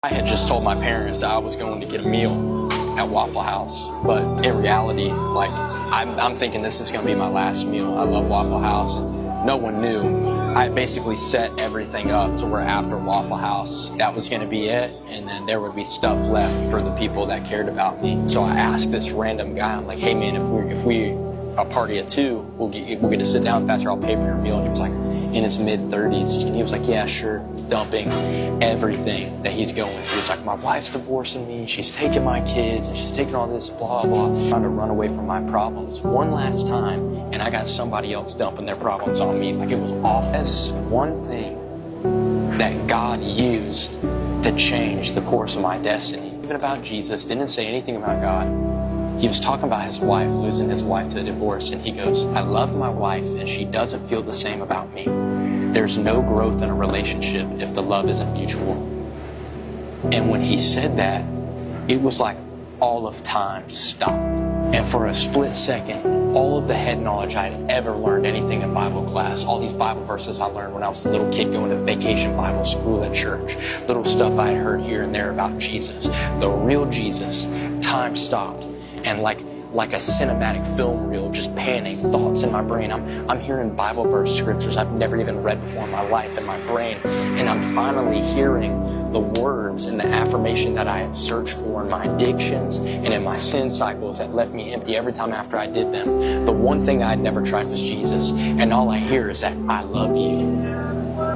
I had just told my parents that I was going to get a meal at Waffle House, but in reality, like, I'm thinking this is going to be my last meal. I love Waffle House, and no one knew. I had basically set everything up to where after Waffle House, that was going to be it, and then there would be stuff left for the people that cared about me. So I asked this random guy, I'm like, hey man, if we a party at 2, we'll get to sit down faster, I'll pay for your meal. And he was like in his mid-30s, and he was like, yeah, sure, dumping everything that he's going through. He's like, my wife's divorcing me, she's taking my kids, and she's taking all this blah blah, trying to run away from my problems one last time, and I got somebody else dumping their problems on me. Like, it was awful. That's one thing that God used to change the course of my destiny. Even about Jesus, didn't say anything about God. He was talking about his wife, losing his wife to a divorce, and he goes, I love my wife and she doesn't feel the same about me. There's no growth in a relationship if the love isn't mutual. And when he said that, it was like all of time stopped. And for a split second, all of the head knowledge I had ever learned anything in Bible class, all these Bible verses I learned when I was a little kid going to vacation Bible school at church, little stuff I had heard here and there about Jesus, the real Jesus, time stopped. And like a cinematic film reel, just panning thoughts in my brain. I'm hearing Bible verse scriptures I've never even read before in my life in my brain. And I'm finally hearing the words and the affirmation that I had searched for in my addictions and in my sin cycles that left me empty every time after I did them. The one thing I had never tried was Jesus. And all I hear is that I love you.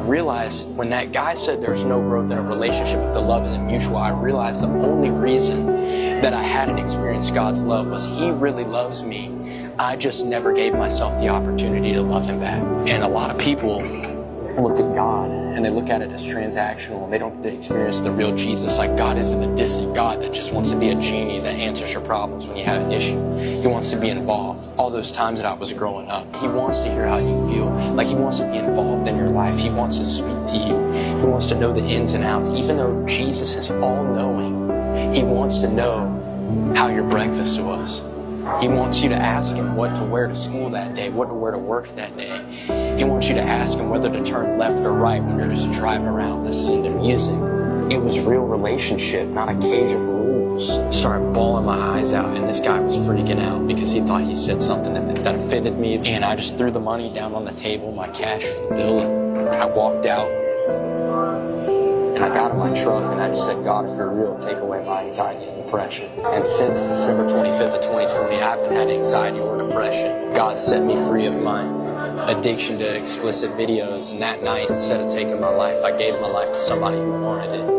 Realize when that guy said there's no growth in a relationship if the love isn't mutual, I realized the only reason that I hadn't experienced God's love was He really loves me. I just never gave myself the opportunity to love Him back. And a lot of people look at God and they look at it as transactional, and they don't experience the real Jesus. Like, God isn't a distant God that just wants to be a genie that answers your problems when you have an issue. He wants to be involved. All those times that I was growing up, He wants to hear how you feel. Like, He wants to be involved in your life. He wants to speak to you. He wants to know the ins and outs. Even though Jesus is all-knowing, He wants to know how your breakfast was. He wants you to ask Him what to wear to school that day, what to wear to work that day. He wants you to ask Him whether to turn left or right when you're just driving around listening to music. It was real relationship, not a cage of rules. I started bawling my eyes out, and this guy was freaking out because he thought he said something that offended me. And I just threw the money down on the table, my cash for the bill, and I walked out. And I got in my truck and I just said, God, if you're real, take away my anxiety and depression. And since December 25th of 2020, I haven't had anxiety or depression. God set me free of my addiction to explicit videos. And that night, instead of taking my life, I gave my life to somebody who wanted it.